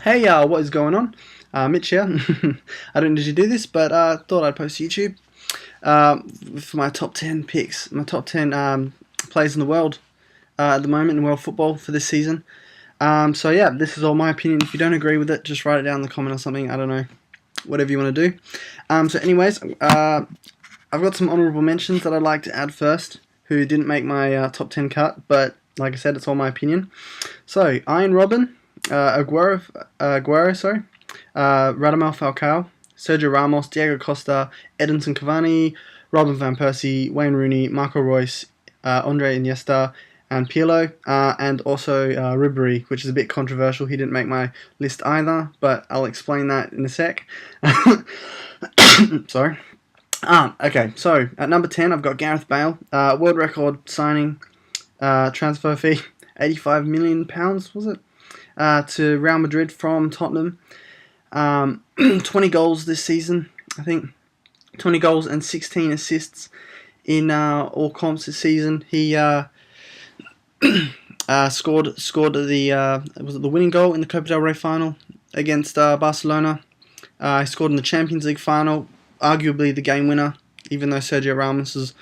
Hey, what is going on? Mitch here. I don't usually do this, but thought I'd post to YouTube for my top 10 picks, my top 10 players in the world at the moment in world football for this season. So yeah, this is all my opinion. If you don't agree with it, just write it down in the comment or something. I don't know, whatever you want to do. So anyways, I've got some honourable mentions that I'd like to add first, who didn't make my top 10 cut, but like I said, it's all my opinion. So, Ian Robin, Aguero, Radamel Falcao, Sergio Ramos, Diego Costa, Edinson Cavani, Robin van Persie, Wayne Rooney, Marco Reus, Andre Iniesta, and Pirlo, and also Ribery, which is a bit controversial. He didn't make my list either, but I'll explain that in a sec. Sorry. Okay, so at number 10, I've got Gareth Bale, world record signing, transfer fee, £85 million, was it? To Real Madrid from Tottenham. 20 goals this season, I think. 20 goals and 16 assists in all comps this season. He scored the winning goal in the Copa del Rey final against Barcelona. He scored in the Champions League final, arguably the game winner, even though Sergio Ramos's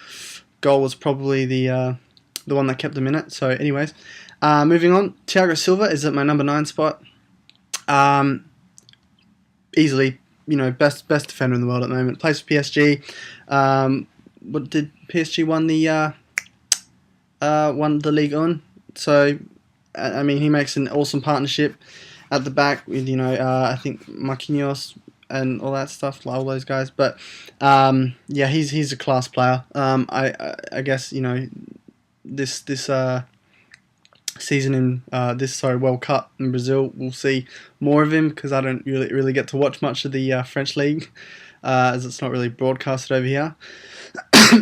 goal was probably the one that kept them in it. So, anyways, moving on, Thiago Silva is at my number 9 spot. Easily, best defender in the world at the moment. Plays for PSG. What did PSG won the Ligue 1? So, I mean, he makes an awesome partnership at the back with I think Marquinhos and all that stuff, all those guys. But yeah, he's a class player. I guess this season in World Cup in Brazil, we'll see more of him because I don't really get to watch much of the French league as it's not really broadcasted over here.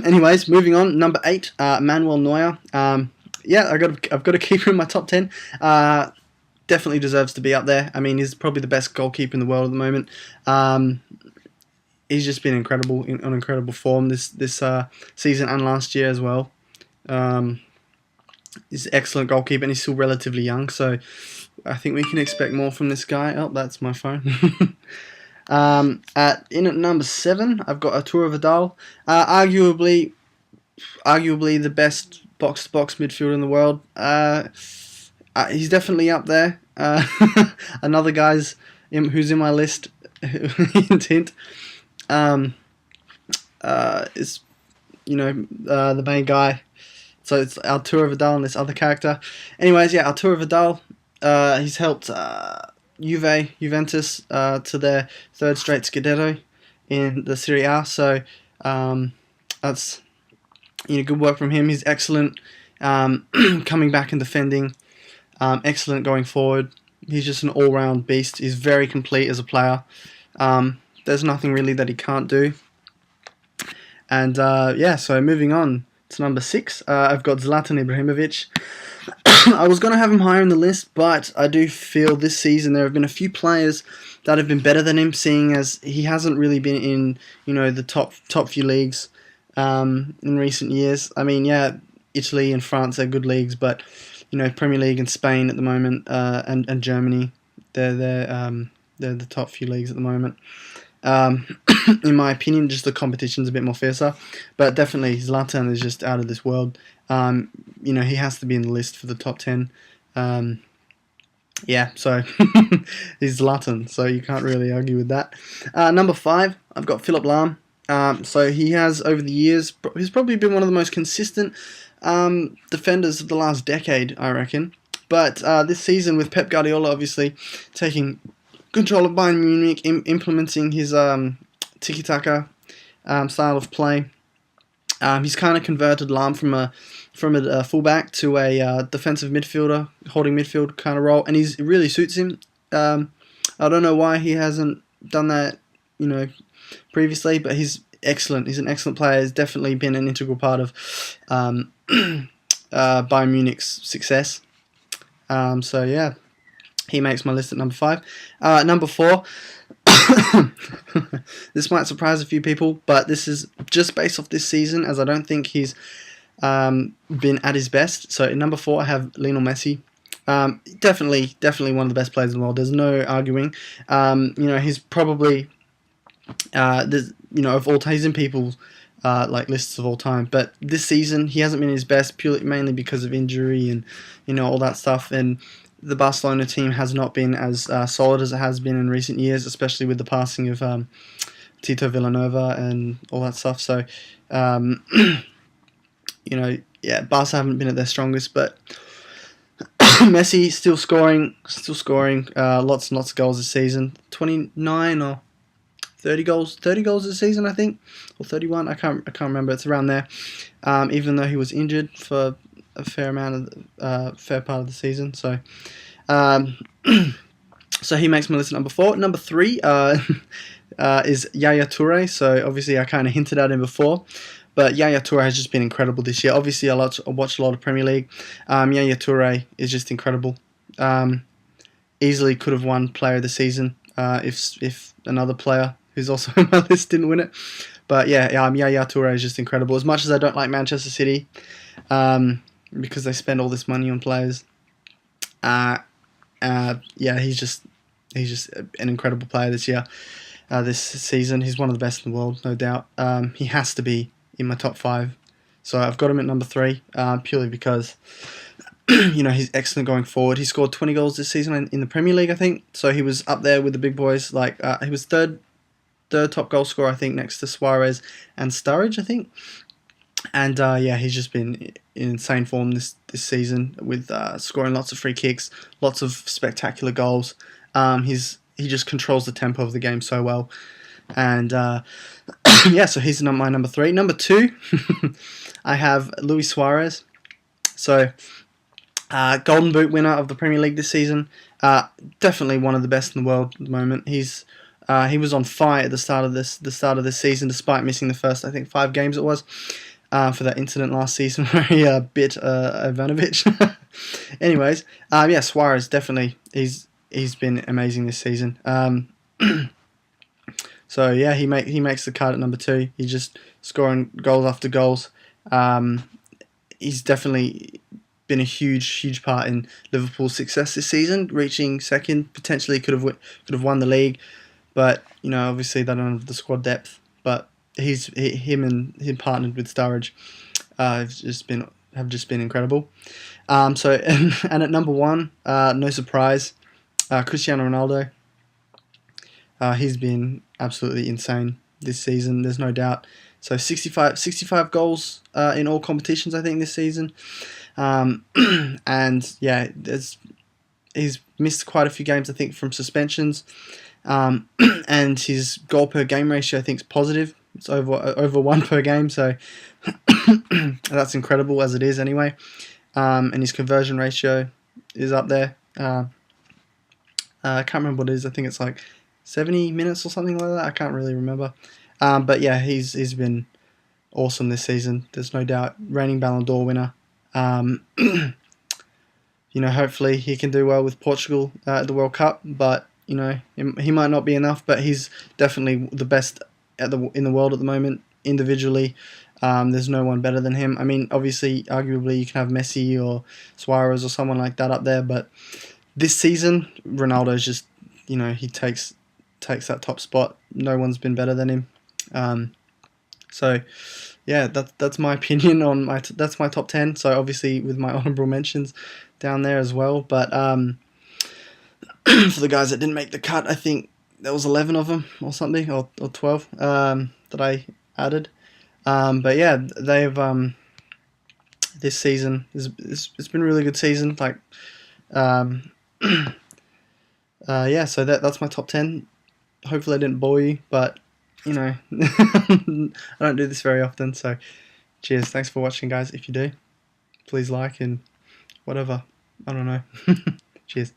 Anyways, moving on, number 8, Manuel Neuer. Yeah, I've got to keep him in my top 10. Definitely deserves to be up there. I mean, he's probably the best goalkeeper in the world at the moment. He's just been incredible, on incredible form this season and last year as well. He's an excellent goalkeeper and he's still relatively young, so I think we can expect more from this guy. Oh, that's my phone. At number 7, I've got Arturo Vidal. Arguably the best box-to-box midfielder in the world. He's definitely up there. Another guy's who's in my list. Hint, hint. Is the main guy. So it's Arturo Vidal and this other character. Anyways, yeah, Arturo Vidal. He's helped Juventus to their 3rd straight Scudetto in the Serie A. So that's good work from him. He's excellent coming back and defending. Excellent going forward. He's just an all-round beast. He's very complete as a player. There's nothing really that he can't do. And yeah, so moving on to number 6, I've got Zlatan Ibrahimovic. I was going to have him higher in the list, but I do feel this season there have been a few players that have been better than him, seeing as he hasn't really been in the top few leagues in recent years. I mean, yeah, Italy and France are good leagues, but Premier League and Spain at the moment, and Germany, they're the top few leagues at the moment. In my opinion, just the competition's a bit more fiercer, but definitely Zlatan is just out of this world. He has to be in the list for the top 10. Yeah, so he's Zlatan, so you can't really argue with that. Number 5, I've got Philipp Lahm. So he has, over the years, he's probably been one of the most consistent defenders of the last decade, I reckon. But this season, with Pep Guardiola obviously taking control of Bayern Munich, implementing his tiki-taka style of play, he's kind of converted Lahm from a fullback to a defensive midfielder, holding midfield kind of role, and it really suits him. I don't know why he hasn't done that, previously, but he's excellent. He's an excellent player. He's definitely been an integral part of Bayern Munich's success. So yeah, he makes my list at number 5. Number 4. This might surprise a few people, but this is just based off this season, as I don't think he's been at his best. So in number 4, I have Lionel Messi. Definitely one of the best players in the world. There's no arguing. He's probably of all time, he's in people's like lists of all time. But this season, he hasn't been his best, purely mainly because of injury and all that stuff. And the Barcelona team has not been as solid as it has been in recent years, especially with the passing of Tito Villanova and all that stuff. So, Barca haven't been at their strongest, but Messi still scoring, lots and lots of goals this season. 29 or 30 goals this season, I think, or 31. I can't remember. It's around there. Even though he was injured for a fair part of the season, so so he makes my list at number 4. Number 3 is Yaya Toure. So obviously I kind of hinted at him before, but Yaya Toure has just been incredible this year. Obviously I watch a lot of Premier League. Yaya Toure is just incredible. Easily could have won Player of the Season if another player who's also on my list didn't win it. But Yaya Toure is just incredible. As much as I don't like Manchester City, because they spend all this money on players, he's just an incredible player this year. This season, he's one of the best in the world, no doubt. He has to be in my top 5, so I've got him at number 3, purely because he's excellent going forward. He scored 20 goals this season in the Premier League, I think. So he was up there with the big boys. Like he was third top goal scorer, I think, next to Suarez and Sturridge, I think. And he's just been in insane form this season with scoring lots of free kicks, lots of spectacular goals. He just controls the tempo of the game so well. And so he's my number 3. Number 2, I have Luis Suarez. So Golden Boot winner of the Premier League this season. Definitely one of the best in the world at the moment. He was on fire at the start of this season, despite missing the first, I think, 5 games it was. For that incident last season where he bit Ivanovic. Anyways, Suarez definitely he's been amazing this season. So yeah, he makes the cut at number 2. He's just scoring goals after goals. He's definitely been a huge part in Liverpool's success this season, reaching second. Potentially could have won the league, but obviously they don't have the squad depth. But him partnered with Sturridge have just been incredible. And at number 1, no surprise, Cristiano Ronaldo. He's been absolutely insane this season. There's no doubt. So 65 goals in all competitions, I think, this season. And yeah, he's missed quite a few games, I think, from suspensions. And his goal per game ratio, I think, is positive. It's over 1 per game, so that's incredible as it is anyway. And his conversion ratio is up there. I can't remember what it is. I think it's like 70 minutes or something like that. I can't really remember. But yeah, he's been awesome this season. There's no doubt. Reigning Ballon d'Or winner. Hopefully he can do well with Portugal at the World Cup. But he might not be enough. But he's definitely the best in the world at the moment, individually. There's no one better than him. I mean, obviously, arguably, you can have Messi or Suarez or someone like that up there, but this season, Ronaldo's just, he takes that top spot. No one's been better than him. So, yeah, that's my opinion on that's my top 10. So obviously, with my honourable mentions down there as well. But for the guys that didn't make the cut, I think there was 11 of them or something, or 12 that I added. But yeah, they've this season it's been a really good season. Like, so that's my top 10. Hopefully I didn't bore you, but I don't do this very often. So cheers, thanks for watching, guys. If you do, please like and whatever. I don't know. Cheers.